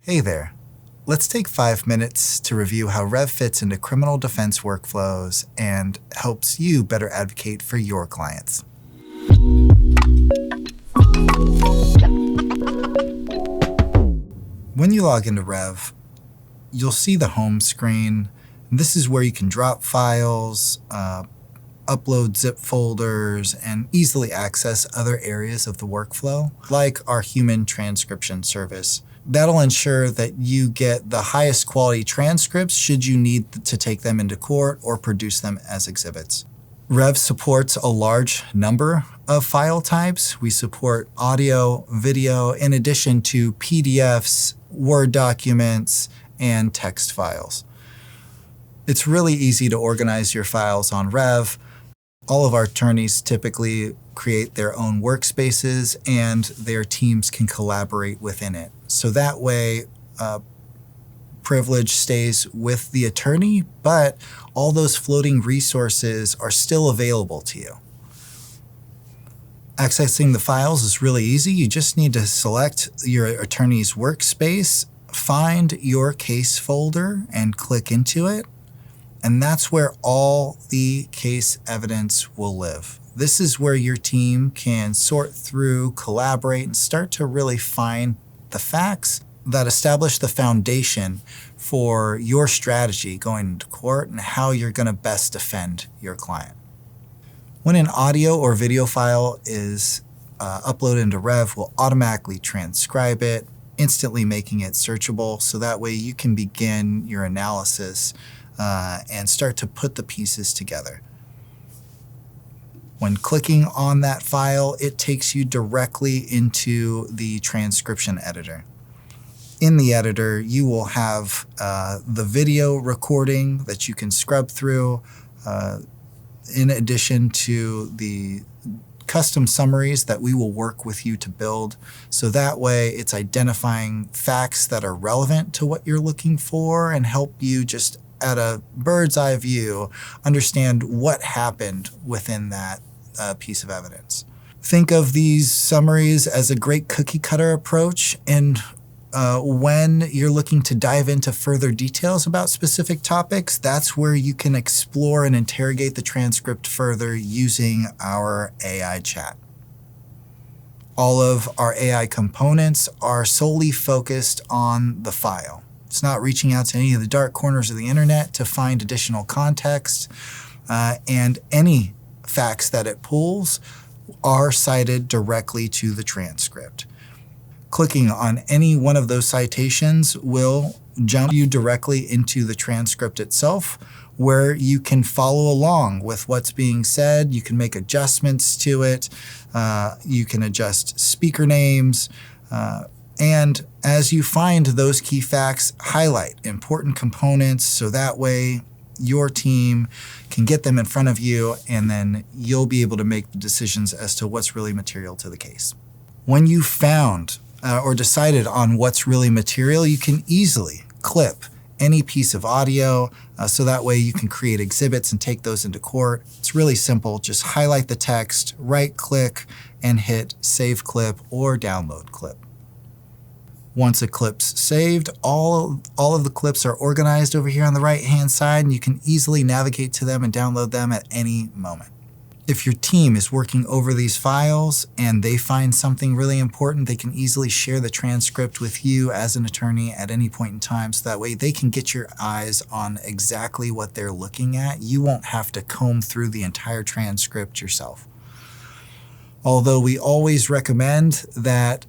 Hey there. Let's take 5 minutes to review how Rev fits into criminal defense workflows and helps you better advocate for your clients. When you log into Rev, you'll see the home screen. This is where you can drop files, upload zip folders, and easily access other areas of the workflow, like our human transcription service. That'll ensure that you get the highest quality transcripts should you need to take them into court or produce them as exhibits. Rev supports a large number of file types. We support audio, video, in addition to PDFs, Word documents, and text files. It's really easy to organize your files on Rev. All of our attorneys typically create their own workspaces and their teams can collaborate within it. So that way, privilege stays with the attorney, but all those floating resources are still available to you. Accessing the files is really easy. You just need to select your attorney's workspace, find your case folder, and click into it. And that's where all the case evidence will live. This is where your team can sort through, collaborate, and start to really find the facts that establish the foundation for your strategy going into court and how you're going to best defend your client. When an audio or video file is uploaded into Rev, we'll automatically transcribe it, instantly making it searchable, so that way you can begin your analysis and start to put the pieces together. When clicking on that file, it takes you directly into the transcription editor. In the editor, you will have the video recording that you can scrub through, in addition to the custom summaries that we will work with you to build. So that way it's identifying facts that are relevant to what you're looking for and help you just at a bird's eye view understand what happened within that piece of evidence. Think of these summaries as a great cookie cutter approach, and when you're looking to dive into further details about specific topics, that's where you can explore and interrogate the transcript further using our AI chat. All of our AI components are solely focused on the file. It's not reaching out to any of the dark corners of the internet to find additional context, and any facts that it pulls are cited directly to the transcript. Clicking on any one of those citations will jump you directly into the transcript itself, where you can follow along with what's being said. You can make adjustments to it. You can adjust speaker names. And as you find those key facts, highlight important components so that way your team can get them in front of you, and then you'll be able to make the decisions as to what's really material to the case. When you found or decided on what's really material, you can easily clip any piece of audio so that way you can create exhibits and take those into court. It's really simple. Just highlight the text, right-click, and hit Save Clip or Download Clip. Once a clip's saved, all of the clips are organized over here on the right-hand side, and you can easily navigate to them and download them at any moment. If your team is working over these files and they find something really important, they can easily share the transcript with you as an attorney at any point in time, so that way they can get your eyes on exactly what they're looking at. You won't have to comb through the entire transcript yourself. Although we always recommend that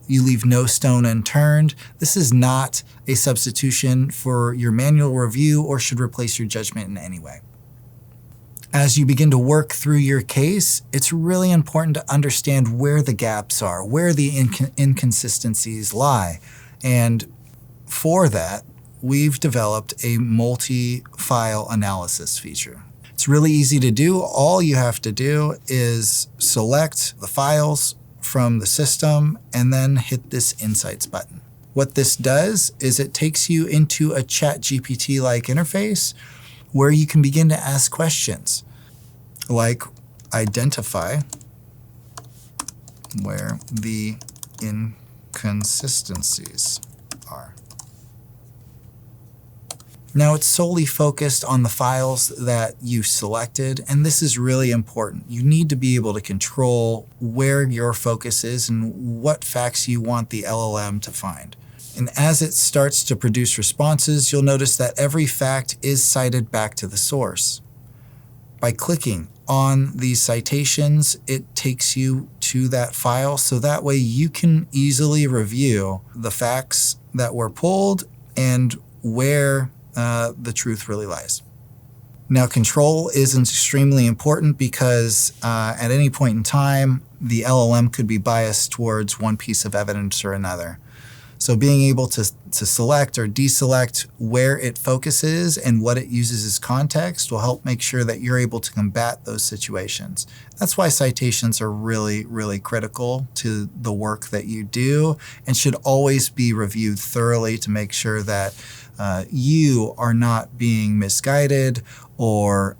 you leave no stone unturned, this is not a substitution for your manual review or should replace your judgment in any way. As you begin to work through your case, it's really important to understand where the gaps are, where the inconsistencies lie. And for that, we've developed a multi-file analysis feature. It's really easy to do. All you have to do is select the files from the system and then hit this Insights button. What this does is it takes you into a ChatGPT-like interface where you can begin to ask questions like identify where the inconsistencies are. Now it's solely focused on the files that you selected, and this is really important. You need to be able to control where your focus is and what facts you want the LLM to find. And as it starts to produce responses, you'll notice that every fact is cited back to the source. By clicking on these citations, it takes you to that file, so that way you can easily review the facts that were pulled and where the truth really lies. Now, control is extremely important because at any point in time, the LLM could be biased towards one piece of evidence or another. So being able to select or deselect where it focuses and what it uses as context will help make sure that you're able to combat those situations. That's why citations are really, really critical to the work that you do and should always be reviewed thoroughly to make sure that you are not being misguided or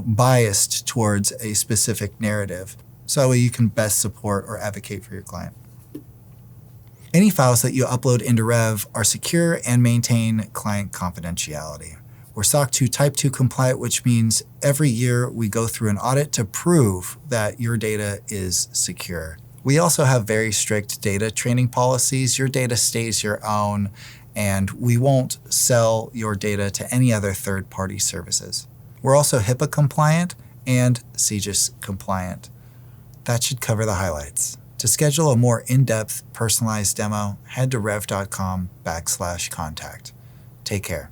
biased towards a specific narrative. So that way you can best support or advocate for your client. Any files that you upload into Rev are secure and maintain client confidentiality. We're SOC 2 Type 2 compliant, which means every year we go through an audit to prove that your data is secure. We also have very strict data training policies. Your data stays your own, and we won't sell your data to any other third-party services. We're also HIPAA compliant and CGIS compliant. That should cover the highlights. To schedule a more in-depth, personalized demo, head to rev.com/contact. Take care.